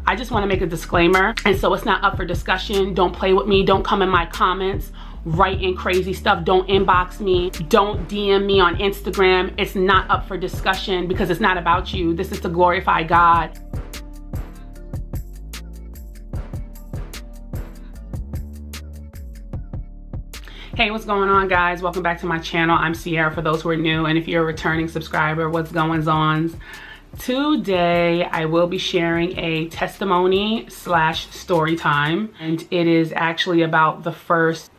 I just want to make a disclaimer, and so it's not up for discussion. Don't play with me. Don't come in my comments writing crazy stuff. Don't inbox me. Don't DM me on Instagram. It's not up for discussion because it's not about you. This is to glorify God. Hey, what's going on, guys? Welcome back to my channel. I'm Sierra for those who are new, and if you're a returning subscriber, what's going on? Today I will be sharing a testimony slash story time, and it is actually about the first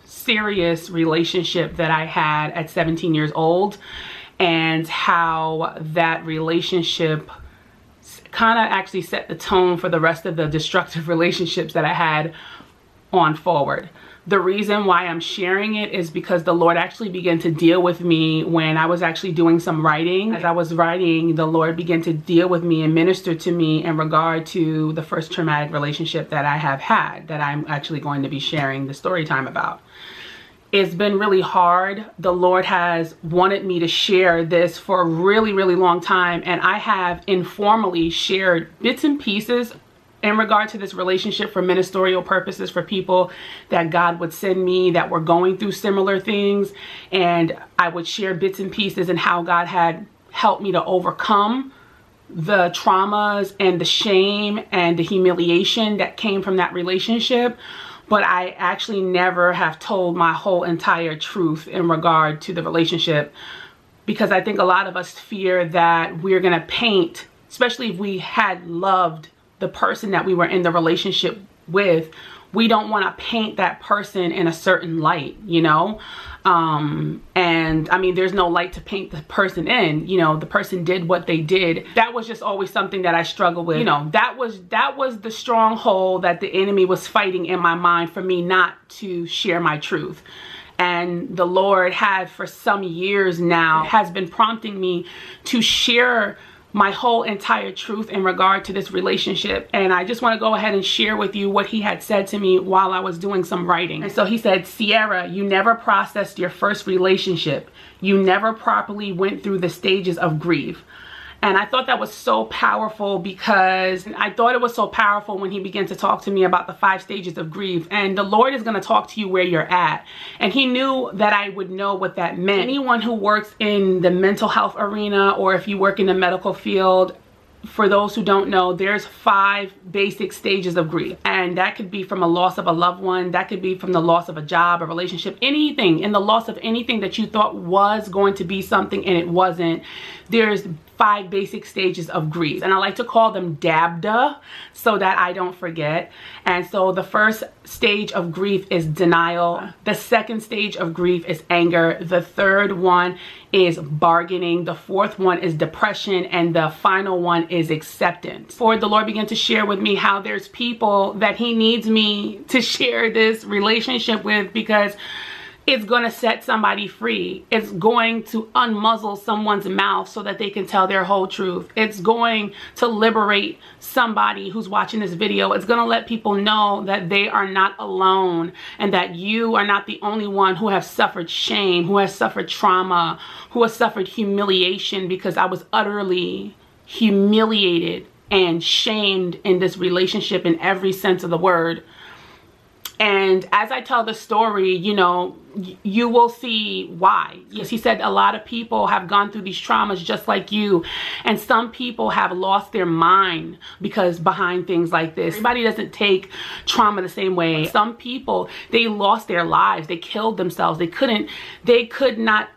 serious relationship that I had at 17 years old, and how that relationship kind of actually set the tone for the rest of the destructive relationships that I had on forward. The reason why I'm sharing it is because the Lord actually began to deal with me when I was actually doing some writing. As I was writing, the Lord began to deal with me and minister to me in regard to the first traumatic relationship that I have had, that I'm actually going to be sharing the story time about. It's been really hard. The Lord has wanted me to share this for a really, really long time, and I have informally shared bits and pieces in regard to this relationship for ministerial purposes, for people that God would send me that were going through similar things, and I would share bits and pieces and how God had helped me to overcome the traumas and the shame and the humiliation that came from that relationship. But I actually never have told my whole entire truth in regard to the relationship, because I think a lot of us fear that we're gonna paint, especially if we had loved the person that we were in the relationship with, we don't want to paint that person in a certain light, you know? And I mean, there's no light to paint the person in, you know, the person did what they did. That was just always something that I struggled with. You know, that was the stronghold that the enemy was fighting in my mind for me not to share my truth. And the Lord had for some years now has been prompting me to share my whole entire truth in regard to this relationship. And I just want to go ahead and share with you what he had said to me while I was doing some writing. And so he said, "Sierra, you never processed your first relationship. You never properly went through the stages of grief." And I thought that was so powerful, because I thought it was so powerful when he began to talk to me about the 5 stages of grief. And the Lord is going to talk to you where you're at. And he knew that I would know what that meant. Anyone who works in the mental health arena, or if you work in the medical field, for those who don't know, there's 5 basic stages of grief. And that could be from a loss of a loved one. That could be from the loss of a job, a relationship, anything, in the loss of anything that you thought was going to be something and it wasn't. There's 5 basic stages of grief, and I like to call them DABDA so that I don't forget. And so the first stage of grief is denial. The second stage of grief is anger. The third one is bargaining. The fourth one is depression, and the final one is acceptance. For the Lord began to share with me how there's people that he needs me to share this relationship with, because it's going to set somebody free. It's going to unmuzzle someone's mouth so that they can tell their whole truth. It's going to liberate somebody who's watching this video. It's going to let people know that they are not alone, and that you are not the only one who has suffered shame, who has suffered trauma, who has suffered humiliation, because I was utterly humiliated and shamed in this relationship in every sense of the word. And as I tell the story, you know, you will see why. Yes, he said a lot of people have gone through these traumas just like you. And some people have lost their mind because behind things like this. Everybody doesn't take trauma the same way. Some people, they lost their lives. They killed themselves. They could not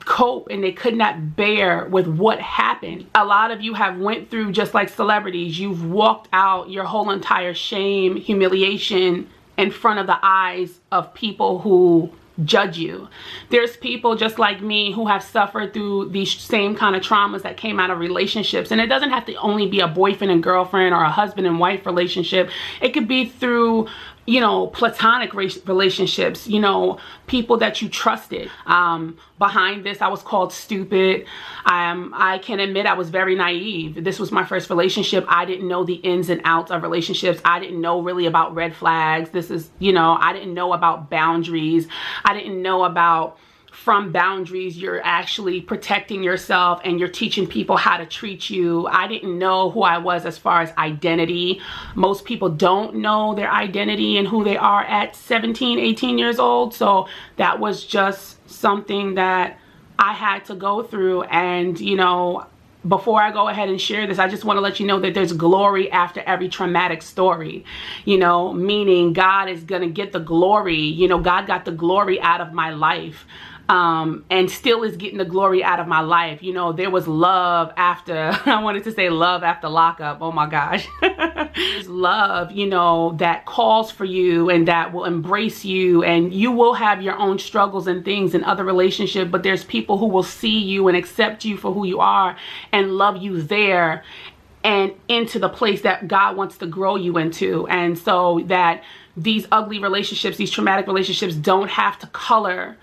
cope, and they could not bear with what happened. A lot of you have went through, just like celebrities, you've walked out your whole entire shame, humiliation, in front of the eyes of people who judge you. There's people just like me who have suffered through these same kind of traumas that came out of relationships. And it doesn't have to only be a boyfriend and girlfriend or a husband and wife relationship. It could be through, you know, platonic relationships, you know, people that you trusted. Behind this, I was called stupid. I can admit I was very naive. This was my first relationship. I didn't know the ins and outs of relationships. I didn't know really about red flags. This is, you know, I didn't know about boundaries. I didn't know about from boundaries. You're actually protecting yourself and you're teaching people how to treat you. I didn't know who I was as far as identity. Most people don't know their identity and who they are at 17, 18 years old. So that was just something that I had to go through. And, you know, before I go ahead and share this, I just want to let you know that there's glory after every traumatic story, you know, meaning God is going to get the glory. You know, God got the glory out of my life. And still is getting the glory out of my life. You know, there was love after, I wanted to say love after lockup. Oh my gosh. There's love, you know, that calls for you and that will embrace you, and you will have your own struggles and things in other relationships, but there's people who will see you and accept you for who you are and love you there and into the place that God wants to grow you into. And so that these ugly relationships, these traumatic relationships don't have to color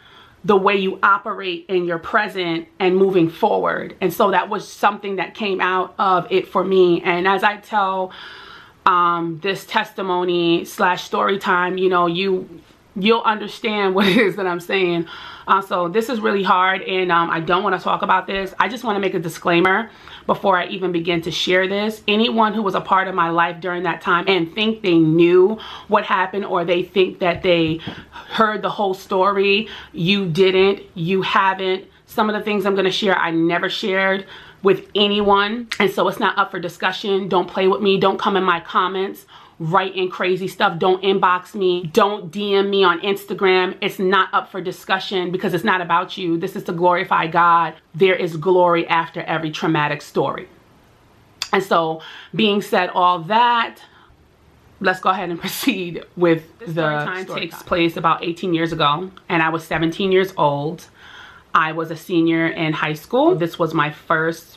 the way you operate in your present and moving forward. And so that was something that came out of it for me. And as I tell this testimony slash story time, you know, you'll understand what it is that I'm saying. So this is really hard, and I don't want to talk about this. I just want to make a disclaimer before I even begin to share this. Anyone who was a part of my life during that time and think they knew what happened, or they think that they heard the whole story, you didn't, you haven't. Some of the things I'm going to share, I never shared with anyone, and so it's not up for discussion. Don't play with me. Don't come in my comments writing crazy stuff. Don't inbox me. Don't DM me on Instagram. It's not up for discussion because it's not about you. This is to glorify God. There is glory after every traumatic story. And so, being said all that, let's go ahead and proceed with the story. Takes place about 18 years ago, and I was 17 years old. I was a senior in high school. This was my first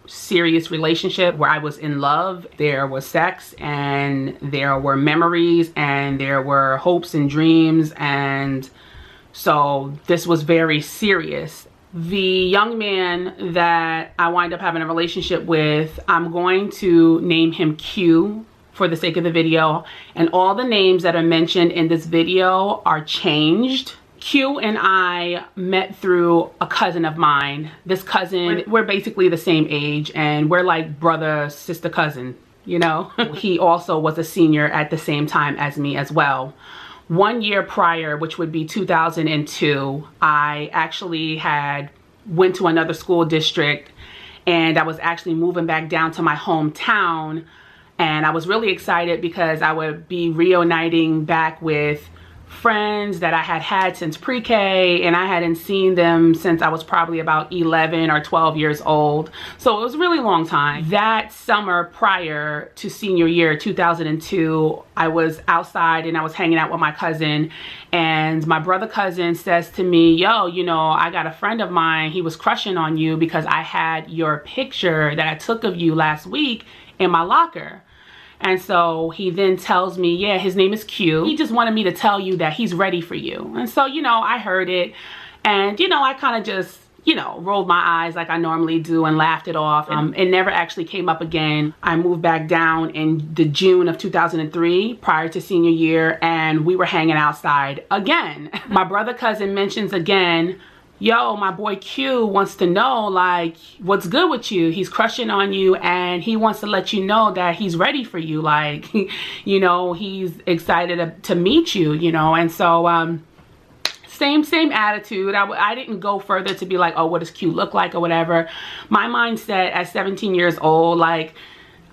serious relationship where I was in love. There was sex, and there were memories, and there were hopes and dreams, and so this was very serious. The young man that I wind up having a relationship with, I'm going to name him Q for the sake of the video, and all the names that are mentioned in this video are changed. Q and I met through a cousin of mine. This cousin, we're basically the same age, and we're like brother, sister, cousin, you know. He also was a senior at the same time as me as well. 1 year prior, which would be 2002, I actually went to another school district, and I was actually moving back down to my hometown, and I was really excited because I would be reuniting back with friends that I had had since pre-K, and I hadn't seen them since I was probably about 11 or 12 years old. So it was a really long time. That summer prior to senior year 2002, I was outside and I was hanging out with my cousin, and my brother cousin says to me, yo, you know, I got a friend of mine, he was crushing on you because I had your picture that I took of you last week in my locker. And so he then tells me, yeah, his name is Q. He just wanted me to tell you that he's ready for you. And so, you know, I heard it, and, you know, I kind of just, you know, rolled my eyes like I normally do and laughed it off. It never actually came up again. I moved back down in the June of 2003 prior to senior year, and we were hanging outside again. My brother cousin mentions again, yo, my boy Q wants to know, like, what's good with you? He's crushing on you, and he wants to let you know that he's ready for you. Like, you know, he's excited to meet you, you know. And so, same attitude. I didn't go further to be like, oh, what does Q look like or whatever. My mindset at 17 years old, like,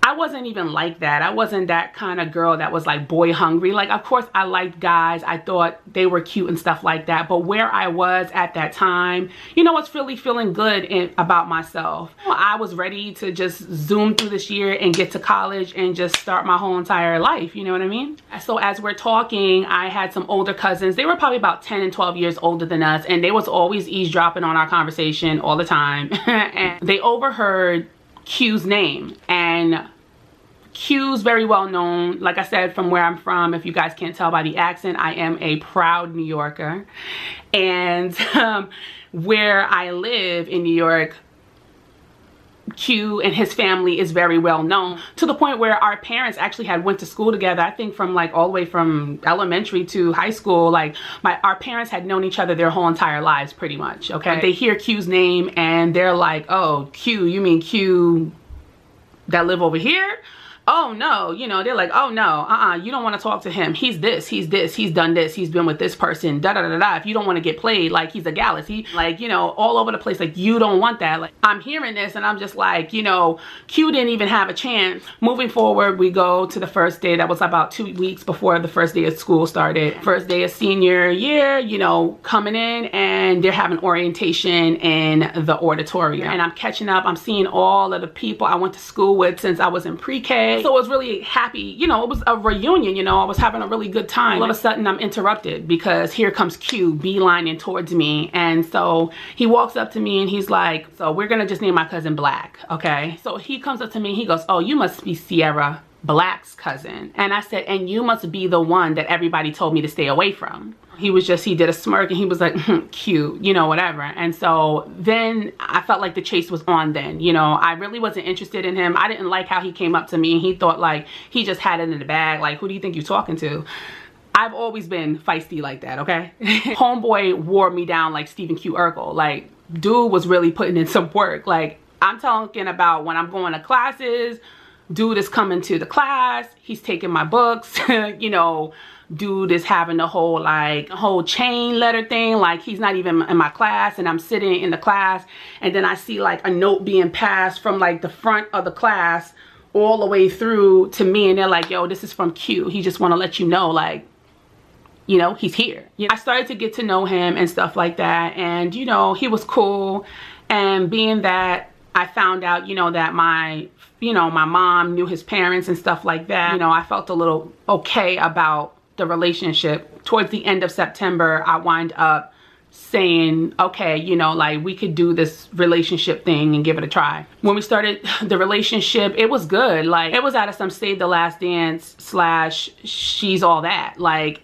I wasn't even like that. I wasn't that kind of girl that was like boy hungry. Like, of course I liked guys. I thought they were cute and stuff like that. But where I was at that time, you know, I was really feeling good about myself. I was ready to just zoom through this year and get to college and just start my whole entire life. You know what I mean? So as we're talking, I had some older cousins. They were probably about 10 and 12 years older than us. And they was always eavesdropping on our conversation all the time. And they overheard Q's name, and Q's very well known. Like I said, from where I'm from, if you guys can't tell by the accent, I am a proud New Yorker. And where I live in New York, Q and his family is very well known, to the point where our parents actually had went to school together. I think from like all the way from elementary to high school. Like our parents had known each other their whole entire lives pretty much, okay? They hear Q's name and they're like, oh, Q, you mean Q that live over here? Oh no, you know, they're like, oh no, you don't want to talk to him. He's this, he's done this, he's been with this person, da da da da. If you don't want to get played, like he's a gallus, he like, you know, all over the place. Like, you don't want that. Like, I'm hearing this and I'm just like, you know, Q didn't even have a chance. Moving forward, we go to the first day. That was about 2 weeks before the first day of school started. First day of senior year, you know, coming in and they're having orientation in the auditorium. And I'm catching up. I'm seeing all of the people I went to school with since I was in pre-K. So I was really happy, you know, it was a reunion, you know, I was having a really good time. All of a sudden I'm interrupted because here comes Q beelining towards me. And so he walks up to me and he's like, so we're gonna just name my cousin Black, okay? So he comes up to me and he goes, oh, you must be Sierra Black's cousin. And I said, and you must be the one that everybody told me to stay away from. He did a smirk and he was like, cute, you know, whatever. And so then I felt like the chase was on then, you know. I really wasn't interested in him. I didn't like how he came up to me and he thought like he just had it in the bag. Like, who do you think you're talking to? I've always been feisty like that, okay? Homeboy wore me down like Stephen Q. Urkel. Like, dude was really putting in some work. Like, I'm talking about when I'm going to classes, dude is coming to the class, he's taking my books, you know, dude is having the whole chain letter thing. Like, he's not even in my class and I'm sitting in the class and then I see like a note being passed from like the front of the class all the way through to me and they're like, yo, this is from Q. He just want to let you know, like, you know, he's here. You know, I started to get to know him and stuff like that, and you know, he was cool. And being that I found out, you know, that my mom knew his parents and stuff like that, you know, I felt a little okay about the relationship. Towards the end of September, I wind up saying, okay, you know, like, we could do this relationship thing and give it a try. When we started the relationship, it was good. Like, it was out of some Save the Last Dance / She's All That. Like,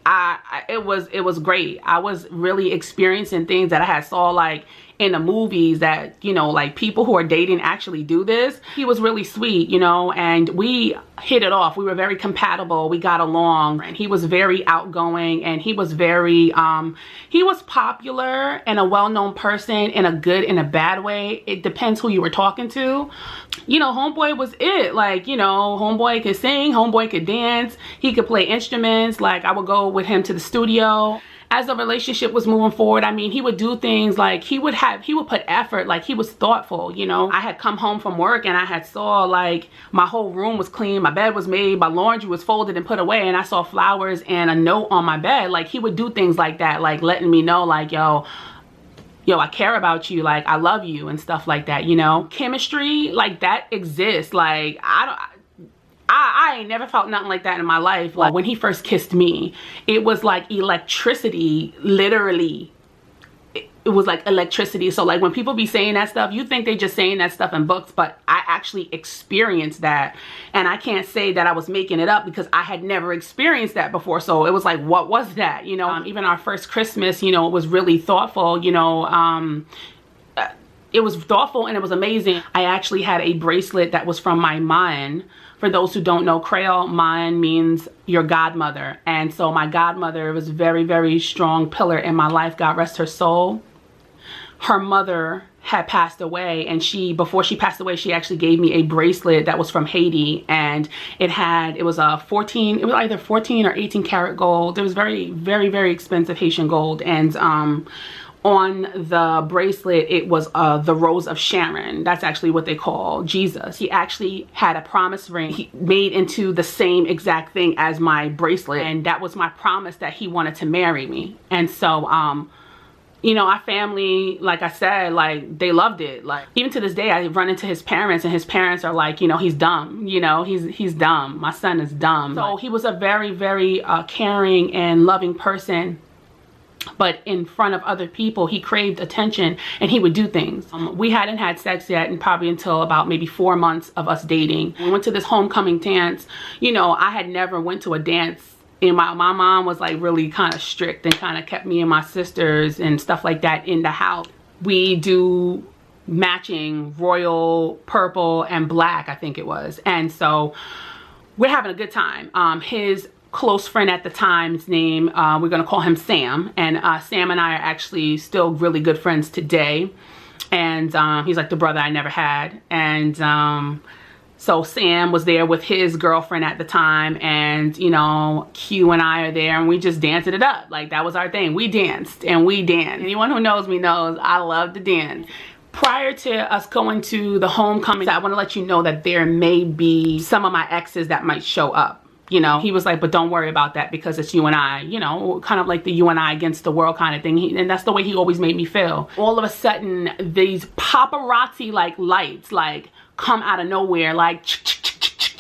it was great. I was really experiencing things that I had saw like in the movies, that, you know, like people who are dating actually do this. He was really sweet, you know, and we hit it off. We were very compatible. We got along, and he was very outgoing, and he was very he was popular and a well-known person in a good and a bad way. It depends who you were talking to. You know, homeboy was it. Like, you know, homeboy could sing, homeboy could dance, he could play instruments. Like, I would go with him to the studio. As the relationship was moving forward, I mean, he would do things like he would put effort. Like, he was thoughtful, you know. I had come home from work and I had saw like my whole room was clean, my bed was made, my laundry was folded and put away, and I saw flowers and a note on my bed. Like, he would do things like that, like letting me know like, yo, I care about you, like, I love you and stuff like that, you know. Chemistry like that exists. Like, I ain't never felt nothing like that in my life. Like, when he first kissed me, it was like electricity, literally. It was like electricity. So like, when people be saying that stuff, you think they just saying that stuff in books, but I actually experienced that. And I can't say that I was making it up because I had never experienced that before. So it was like, what was that? You know, even our first Christmas, you know, it was really thoughtful, you know, it was thoughtful and it was amazing. I actually had a bracelet that was from my man. For those who don't know Creole, man means your godmother. And so my godmother was a very, very strong pillar in my life. God rest her soul. Her mother had passed away, and before she passed away, she actually gave me a bracelet that was from Haiti, and it was either 14 or 18 karat gold. It was very, very, very expensive Haitian gold. And on the bracelet, it was the Rose of Sharon. That's actually what they call Jesus. He actually had a promise ring he made into the same exact thing as my bracelet, and that was my promise that he wanted to marry me. And so you know, our family, like I said, like, they loved it. Like, even to this day, I run into his parents, and his parents are like, you know, he's dumb, you know, he's dumb, my son is dumb. So he was a very, very caring and loving person. But in front of other people, he craved attention and he would do things. We hadn't had sex yet, and probably until about maybe 4 months of us dating. We went to this homecoming dance. You know, I had never went to a dance, and my mom was like really kind of strict and kind of kept me and my sisters and stuff like that in the house. We do matching royal purple and black, I think it was. And so we're having a good time. His close friend at the time's name, we're gonna call him Sam, and Sam and I are actually still really good friends today. And he's like the brother I never had. And so Sam was there with his girlfriend at the time, and you know, Q and I are there, and we just danced it up. Like, that was our thing. We danced and we danced. Anyone who knows me knows I love to dance. Prior to us going to the homecoming, I want to let you know that there may be some of my exes that might show up. You know, he was like, but don't worry about that because it's you and I, you know, kind of like the you and I against the world kind of thing. And that's the way he always made me feel. All of a sudden, these paparazzi like lights like come out of nowhere, like,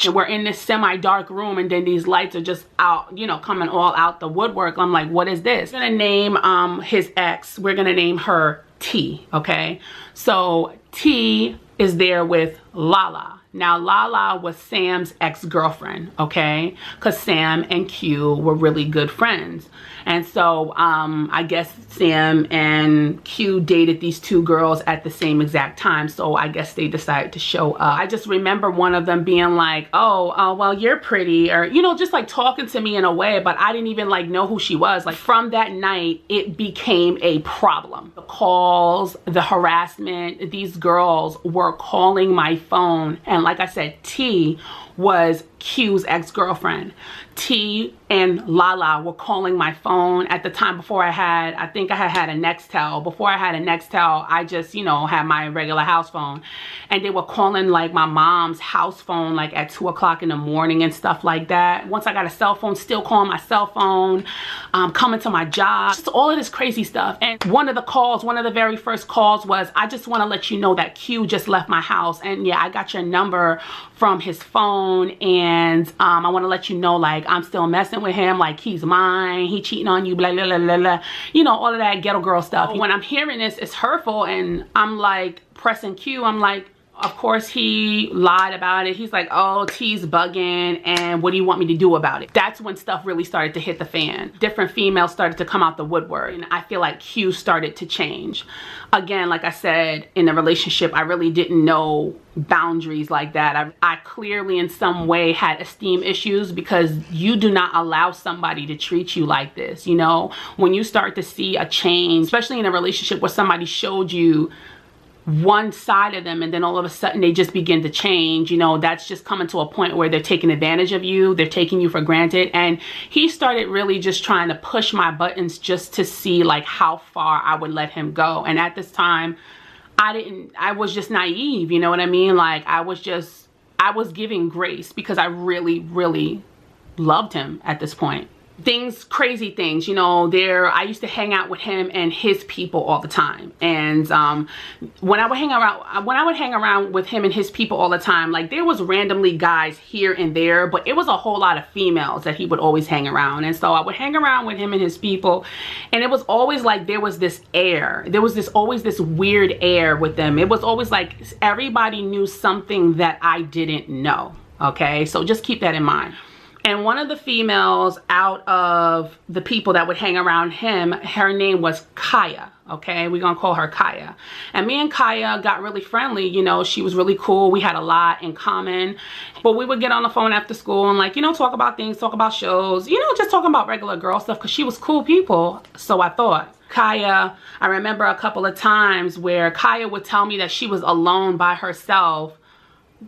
and we're in this semi-dark room, and then these lights are just out, you know, coming all out the woodwork. I'm like, what is this? We're gonna name his ex, we're gonna name her T, okay? So T is there with Lala. Now, Lala was Sam's ex-girlfriend, okay? Because Sam and Q were really good friends. And so I guess Sam and Q dated these two girls at the same exact time. So I guess they decided to show up. I just remember one of them being like, oh, well, you're pretty. Or, you know, just like talking to me in a way. But I didn't even like know who she was. Like, from that night, it became a problem. The calls, the harassment, these girls were calling my phone. And like I said, T was Q's ex-girlfriend. T and Lala were calling my phone at the time. Before I think I had a Nextel. Before I had a Nextel, I just, you know, had my regular house phone. And they were calling like my mom's house phone like at 2 o'clock in the morning and stuff like that. Once I got a cell phone, still calling my cell phone, coming to my job, just all of this crazy stuff. And one of the very first calls was, I just want to let you know that Q just left my house. And yeah, I got your number from his phone, and I want to let you know, like, I'm still messing with him, like, he's mine, he cheating on you, blah, blah, blah, blah, blah. You know, all of that ghetto girl stuff. When I'm hearing this, it's hurtful, and I'm like pressing Q. I'm like, of course he lied about it. He's like, oh, T's bugging, and what do you want me to do about it? That's when stuff really started to hit the fan. Different females started to come out the woodwork, and I feel like Q started to change. Again, like I said, in the relationship, I really didn't know boundaries like that. I clearly in some way had esteem issues, because you do not allow somebody to treat you like this. You know, when you start to see a change, especially in a relationship where somebody showed you one side of them and then all of a sudden they just begin to change, you know, that's just coming to a point where they're taking advantage of you, they're taking you for granted. And he started really just trying to push my buttons just to see like how far I would let him go. And at this time, I was just naive, you know what I mean? Like, I was giving grace because I really, really loved him at this point. Crazy things, you know, I used to hang out with him and his people all the time. And when I would hang around with him and his people all the time, like, there was randomly guys here and there, but it was a whole lot of females that he would always hang around. And so I would hang around with him and his people, and it was always like there was this air. There was always this weird air with them. It was always like everybody knew something that I didn't know. Okay, so just keep that in mind. And one of the females out of the people that would hang around him, her name was Kaya, okay? We're gonna call her Kaya. And me and Kaya got really friendly, you know, she was really cool. We had a lot in common. But we would get on the phone after school and, like, you know, talk about things, talk about shows, you know, just talking about regular girl stuff, because she was cool people, so I thought. Kaya, I remember a couple of times where Kaya would tell me that she was alone by herself,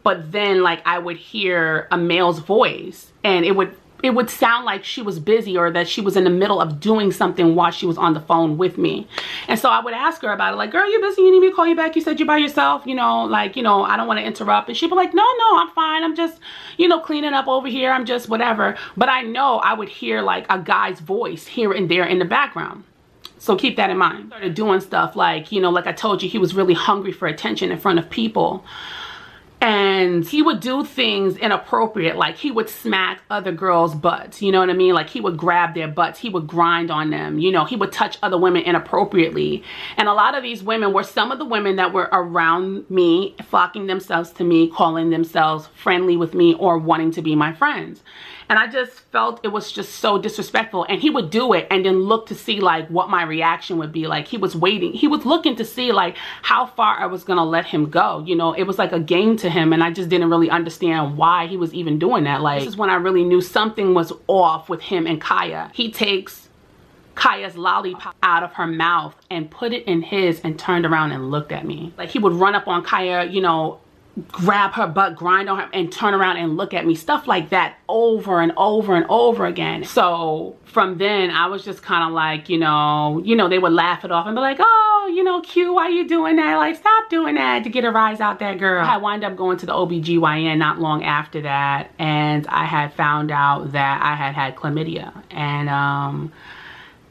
but then, like, I would hear a male's voice, and it would sound like she was busy, or that she was in the middle of doing something while she was on the phone with me. And so I would ask her about it, like, girl, you busy? You need me to call you back? You said you're by yourself, you know, like, you know, I don't want to interrupt. And she'd be like, no, I'm fine. I'm just, you know, cleaning up over here. I'm just whatever. But I know I would hear like a guy's voice here and there in the background. So keep that in mind. Started doing stuff like, you know, like I told you, he was really hungry for attention in front of people. And he would do things inappropriate, like he would smack other girls' butts, you know what I mean? Like he would grab their butts, he would grind on them, you know, he would touch other women inappropriately. And a lot of these women were some of the women that were around me, flocking themselves to me, calling themselves friendly with me or wanting to be my friends. And I just felt it was just so disrespectful. And he would do it and then look to see like what my reaction would be. Like he was waiting. He was looking to see like how far I was going to let him go. You know, it was like a game to him. And I just didn't really understand why he was even doing that. Like, this is when I really knew something was off with him and Kaya. He takes Kaya's lollipop out of her mouth and put it in his and turned around and looked at me. Like he would run up on Kaya, you know, grab her butt, grind on her, and turn around and look at me. Stuff like that over and over and over again. So from then I was just kind of like, you know, they would laugh it off and be like, oh, you know, Q, why you doing that? Like, stop doing that to get a rise out that girl. I wind up going to the OBGYN not long after that, and I had found out that I had had chlamydia. And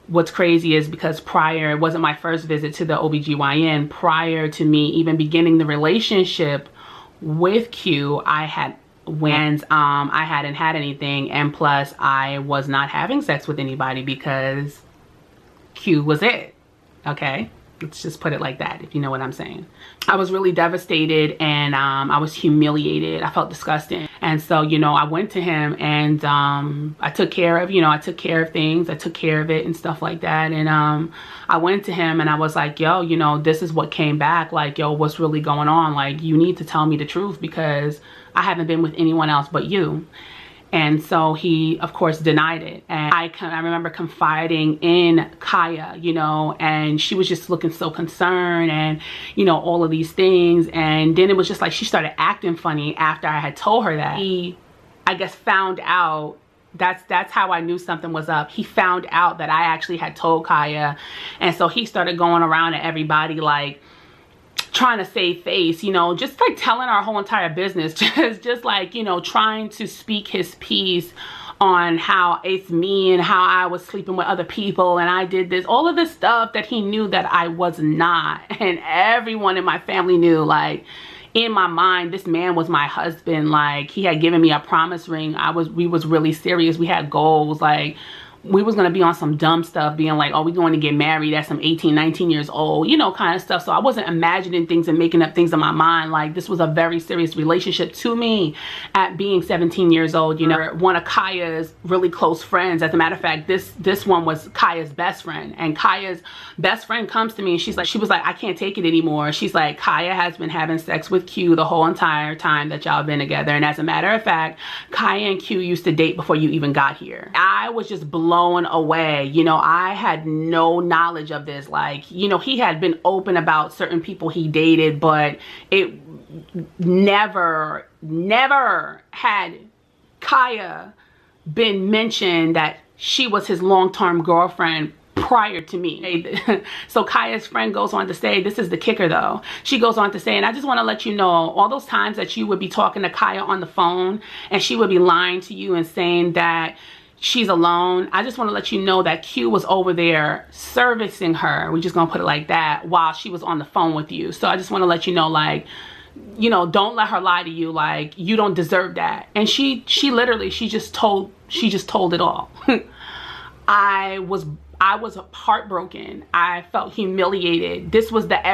what's crazy is because prior, it wasn't my first visit to the OBGYN. Prior to me even beginning the relationship with Q, I hadn't had anything, and plus I was not having sex with anybody because Q was it. Okay, let's just put it like that, if you know what I'm saying. I was really devastated, and I was humiliated. I felt disgusting. And so, you know, I went to him, and I took care of, I took care of things. I took care of it and stuff like that. And I went to him and I was like, yo, you know, this is what came back. Like, yo, what's really going on? Like, you need to tell me the truth because I haven't been with anyone else but you. And so he, of course, denied it. And I remember confiding in Kaya, you know, and she was just looking so concerned and, you know, all of these things. And then it was just like she started acting funny after I had told her that. He, I guess, found out. That's how I knew something was up. He found out that I actually had told Kaya. And so he started going around to everybody like, trying to save face, you know, just like telling our whole entire business, just like, you know, trying to speak his piece on how it's me and how I was sleeping with other people and I did this, all of this stuff that he knew that I was not. And everyone in my family knew, like, in my mind, this man was my husband. Like, he had given me a promise ring. We was really serious. We had goals. Like, we was going to be on some dumb stuff, being like, oh, we going to get married at some 18, 19 years old, you know, kind of stuff. So I wasn't imagining things and making up things in my mind. Like, this was a very serious relationship to me at being 17 years old. You know, one of Kaya's really close friends. As a matter of fact, this one was Kaya's best friend. And Kaya's best friend comes to me and she was like, I can't take it anymore. She's like, Kaya has been having sex with Q the whole entire time that y'all been together. And as a matter of fact, Kaya and Q used to date before you even got here. I was just blown away. You know, I had no knowledge of this. Like, you know, he had been open about certain people he dated, but it never had Kaya been mentioned that she was his long-term girlfriend prior to me. So Kaya's friend goes on to say, this is the kicker though. She goes on to say, and I just want to let you know, all those times that you would be talking to Kaya on the phone and she would be lying to you and saying that she's alone, I just want to let you know that Q was over there servicing her. We're just gonna put it like that, while she was on the phone with you. So I just want to let you know, like, you know, don't let her lie to you. Like, you don't deserve that. And she literally, she just told it all. I was heartbroken. I felt humiliated. This was the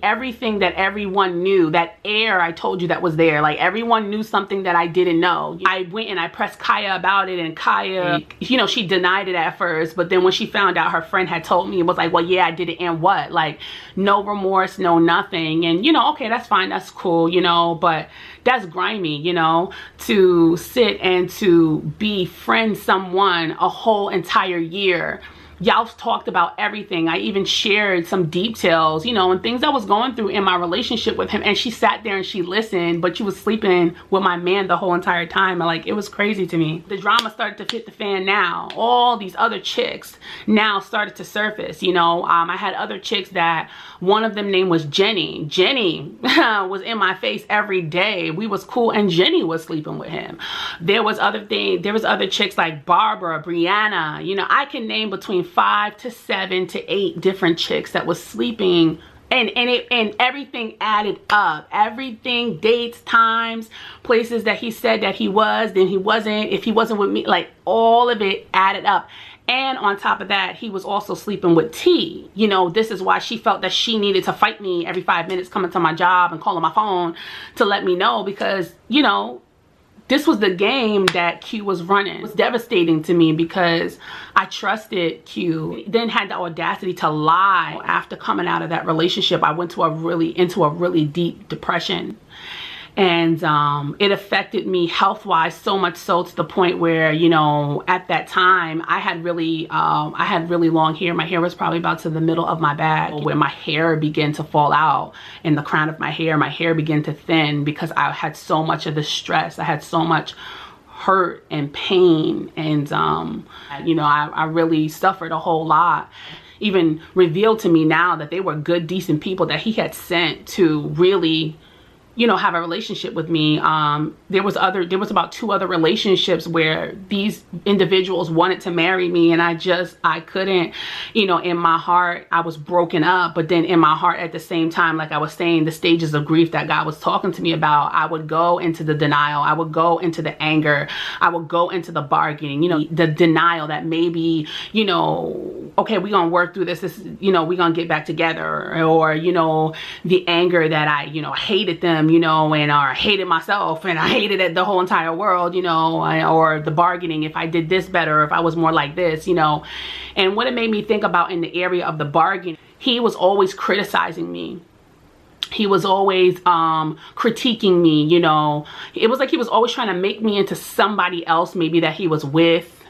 everything that everyone knew. That air I told you that was there. Like, everyone knew something that I didn't know. I went and I pressed Kaya about it, and Kaya, you know, she denied it at first, but then when she found out her friend had told me, it was like, well, yeah, I did it, and what? Like, no remorse, no nothing. And, you know, okay, that's fine, that's cool, you know, but that's grimy, you know, to sit and to befriend someone a whole entire year. Y'all talked about everything. I even shared some details, you know, and things I was going through in my relationship with him. And she sat there and she listened, but she was sleeping with my man the whole entire time. And, like, it was crazy to me. The drama started to hit the fan now. All these other chicks now started to surface, you know. I had other chicks that one of them name was Jenny. Jenny was in my face every day. We was cool and Jenny was sleeping with him. There was other chicks like Barbara, Brianna, you know, I can name between 5 to 7 to 8 different chicks that was sleeping and everything added up. Everything, dates, times, places that he said that he was, then he wasn't. If he wasn't with me, like all of it added up. And on top of that, he was also sleeping with T. You know, this is why she felt that she needed to fight me every 5 minutes coming to my job and calling my phone to let me know, because, you know, this was the game that Q was running. It was devastating to me because I trusted Q, then had the audacity to lie. After coming out of that relationship, I went into a really deep depression. And it affected me health-wise, so much so to the point where, you know, at that time I had really long hair. My hair was probably about to the middle of my back, where my hair began to fall out, and the crown of my hair began to thin, because I had so much of the stress. I had so much hurt and pain, and you know, I really suffered a whole lot. Even revealed to me now that they were good, decent people that he had sent to really, you know, have a relationship with me. There was about 2 other relationships where these individuals wanted to marry me, and I couldn't, you know, in my heart, I was broken up. But then in my heart at the same time, like I was saying, the stages of grief that God was talking to me about, I would go into the denial, I would go into the anger, I would go into the bargaining, you know, the denial that maybe, you know, okay, we're gonna work through this, you know, we're gonna get back together. Or, you know, the anger that I, you know, hated them, you know, and or I hated myself, and I hated it, the whole entire world, you know, or the bargaining, if I did this better, if I was more like this, you know. And what it made me think about in the area of the bargaining, he was always criticizing me. He was always critiquing me, you know. It was like he was always trying to make me into somebody else, maybe that he was with,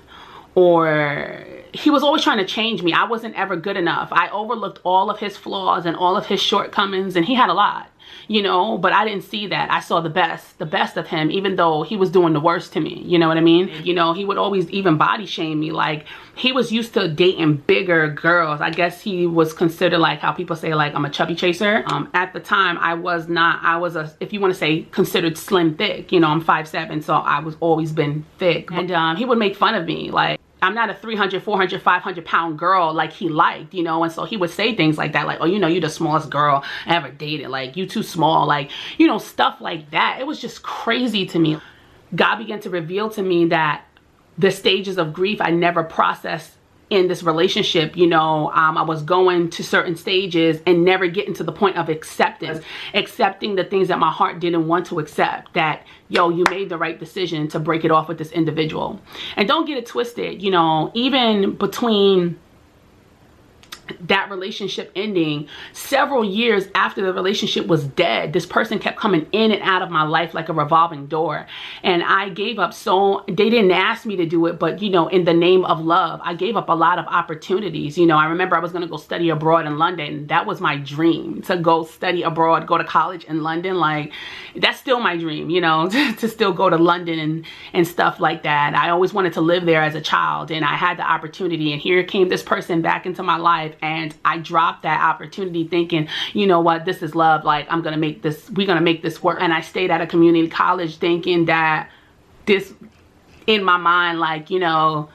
or he was always trying to change me. I wasn't ever good enough. I overlooked all of his flaws and all of his shortcomings, and he had a lot, you know, but I didn't see that. I saw the best of him, even though he was doing the worst to me. You know what I mean? You know, he would always even body shame me. Like, he was used to dating bigger girls. I guess he was considered, like how people say, like, I'm a chubby chaser. At the time, I was not. I was a, if you want to say, considered slim thick. You know, I'm 5'7", so I was always been thick. And he would make fun of me, like, I'm not a 300, 400, 500 pound girl like he liked, you know. And so he would say things like that, like, oh, you know, you're the smallest girl I ever dated, like, you too small, like, you know, stuff like that. It was just crazy to me. God began to reveal to me that the stages of grief I never processed in this relationship. You know, I was going to certain stages and never getting to the point of acceptance, accepting the things that my heart didn't want to accept, that, yo, you made the right decision to break it off with this individual. And don't get it twisted, you know, even between that relationship ending, several years after the relationship was dead, this person kept coming in and out of my life like a revolving door. And I gave up, so they didn't ask me to do it, but, you know, in the name of love, I gave up a lot of opportunities. You know, I remember I was going to go study abroad in London. That was my dream, to go study abroad, go to college in London. Like, that's still my dream, you know, to still go to London and stuff like that. I always wanted to live there as a child, and I had the opportunity, and here came this person back into my life. And I dropped that opportunity thinking, you know what, this is love. Like, we're gonna make this work. And I stayed at a community college thinking that this, in my mind, like, you know,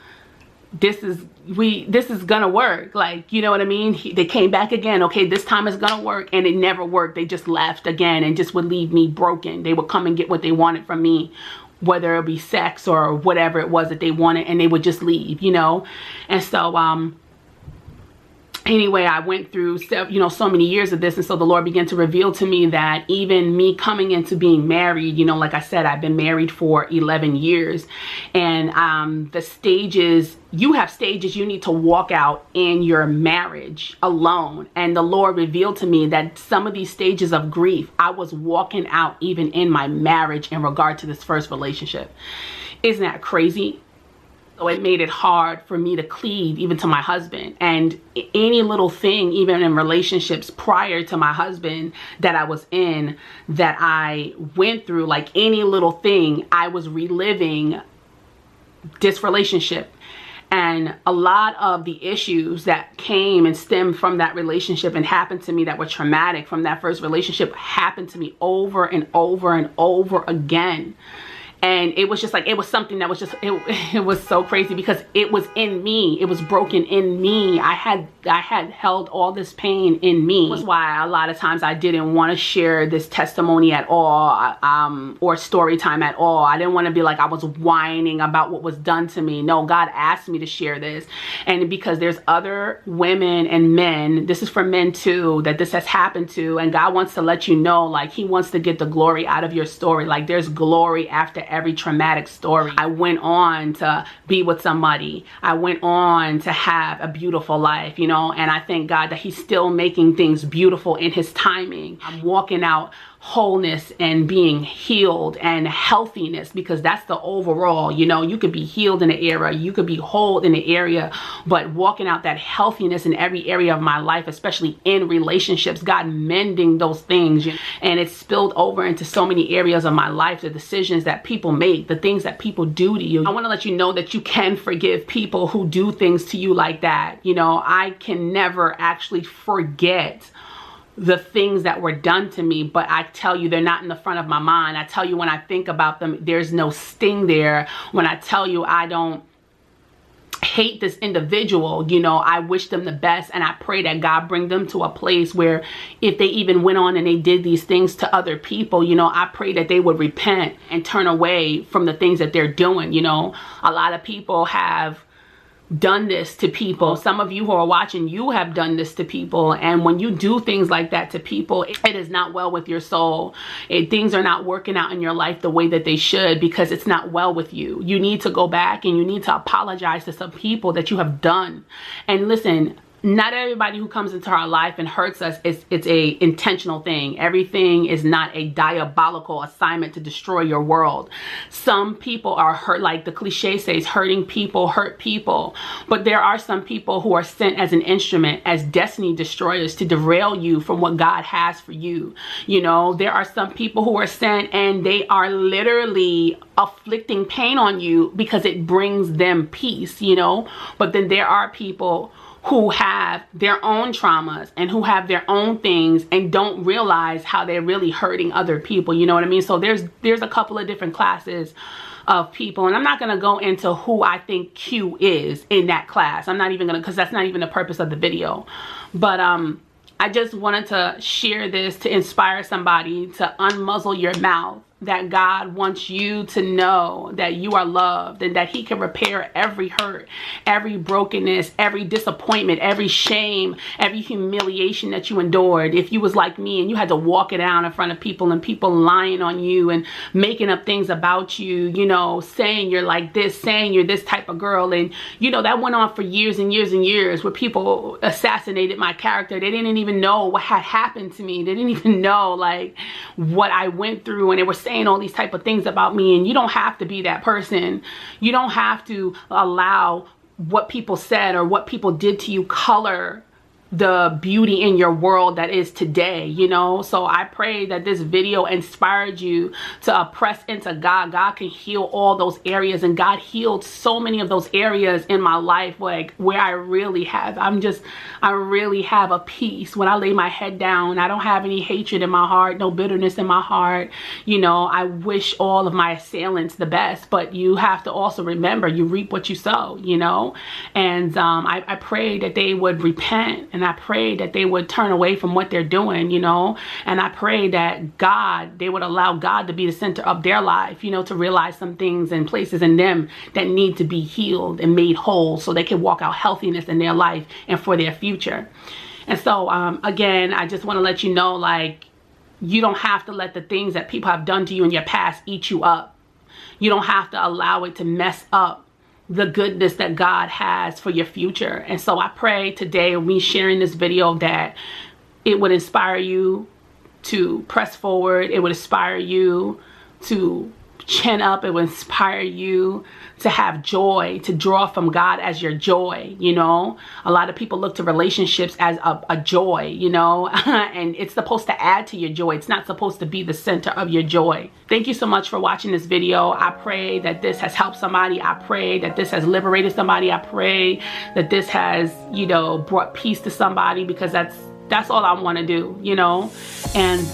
this is gonna work. Like, you know what I mean? They came back again. Okay, this time it's gonna work. And it never worked. They just left again and just would leave me broken. They would come and get what they wanted from me, whether it be sex or whatever it was that they wanted, and they would just leave, you know? And so, anyway, I went through, you know, so many years of this. And so the Lord began to reveal to me that even me coming into being married, you know, like I said, I've been married for 11 years. And the stages, you have stages you need to walk out in your marriage alone. And the Lord revealed to me that some of these stages of grief, I was walking out even in my marriage in regard to this first relationship. Isn't that crazy? So it made it hard for me to cleave even to my husband. And any little thing, even in relationships prior to my husband that I was in, that I went through, like any little thing, I was reliving this relationship. And a lot of the issues that came and stemmed from that relationship and happened to me that were traumatic from that first relationship happened to me over and over and over again. And it was just like, it was something that was just, it was so crazy because it was in me. It was broken in me. I had held all this pain in me. That's why a lot of times I didn't want to share this testimony at all, or story time at all. I didn't want to be like I was whining about what was done to me. No, God asked me to share this. And because there's other women and men, this is for men too, that this has happened to, and God wants to let you know, like, he wants to get the glory out of your story. Like, there's glory after every traumatic story. I went on to be with somebody. I went on to have a beautiful life, you know, and I thank God that he's still making things beautiful in his timing. I'm walking out wholeness and being healed and healthiness, because that's the overall, you know, you could be healed in an area, you could be whole in an area, but walking out that healthiness in every area of my life, especially in relationships, God mending those things, you know, and it's spilled over into so many areas of my life, the decisions that people make, the things that people do to you. I want to let you know that you can forgive people who do things to you like that. You know, I can never actually forget the things that were done to me, but I tell you, they're not in the front of my mind. I tell you, when I think about them, there's no sting there. When I tell you, I don't hate this individual, you know, I wish them the best, and I pray that God bring them to a place where if they even went on and they did these things to other people, you know, I pray that they would repent and turn away from the things that they're doing. You know, a lot of people have done this to people. Some of you who are watching, you have done this to people, and when you do things like that to people, it is not well with your soul. Things are not working out in your life the way that they should, because it's not well with you. You need to go back and you need to apologize to some people that you have done. And listen, not everybody who comes into our life and hurts us, it's a intentional thing. Everything is not a diabolical assignment to destroy your world. Some people are hurt, like the cliche says, hurting people hurt people. But there are some people who are sent as an instrument, as destiny destroyers, to derail you from what God has for you. You know, there are some people who are sent and they are literally afflicting pain on you because it brings them peace, you know. But then there are people who have their own traumas and who have their own things and don't realize how they're really hurting other people. You know what I mean? So there's a couple of different classes of people, and I'm not going to go into who I think Q is in that class. I'm not even going to, because that's not even the purpose of the video. But I just wanted to share this to inspire somebody to unmuzzle your mouth, that God wants you to know that you are loved and that he can repair every hurt, every brokenness, every disappointment, every shame, every humiliation that you endured. If you was like me and you had to walk it out in front of people and people lying on you and making up things about you, you know, saying you're like this, saying you're this type of girl. And, you know, that went on for years and years and years, where people assassinated my character. They didn't even know what had happened to me. They didn't even know, like, what I went through, and they were saying all these type of things about me. And you don't have to be that person. You don't have to allow what people said or what people did to you color the beauty in your world that is today, you know. So I pray that this video inspired you to press into God. God can heal all those areas, and God healed so many of those areas in my life, like where I really have, I really have a peace when I lay my head down. I don't have any hatred in my heart, no bitterness in my heart. You know, I wish all of my assailants the best, but you have to also remember, you reap what you sow, you know. And I pray that they would repent, and I pray that they would turn away from what they're doing, you know. And I pray that they would allow God to be the center of their life, you know, to realize some things and places in them that need to be healed and made whole, so they can walk out healthiness in their life and for their future. And so again, I just want to let you know, like, you don't have to let the things that people have done to you in your past eat you up. You don't have to allow it to mess up the goodness that God has for your future. And so I pray today, me sharing this video, that it would inspire you to press forward. It would inspire you to chin up. It would inspire you to have joy, to draw from God as your joy, you know. A lot of people look to relationships as a joy, you know, and it's supposed to add to your joy. It's not supposed to be the center of your joy. Thank you so much for watching this video. I pray that this has helped somebody. I pray that this has liberated somebody. I pray that this has, you know, brought peace to somebody, because that's that's all I want to do, you know. And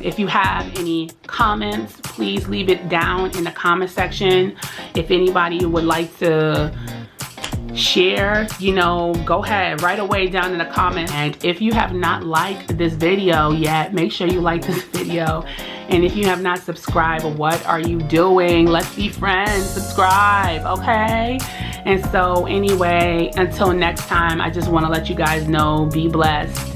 if you have any comments, please leave it down in the comment section. If anybody would like to share, you know, go ahead right away down in the comments. And if you have not liked this video yet, make sure you like this video. And if you have not subscribed, what are you doing? Let's be friends. Subscribe, okay? And so anyway, until next time, I just want to let you guys know, be blessed.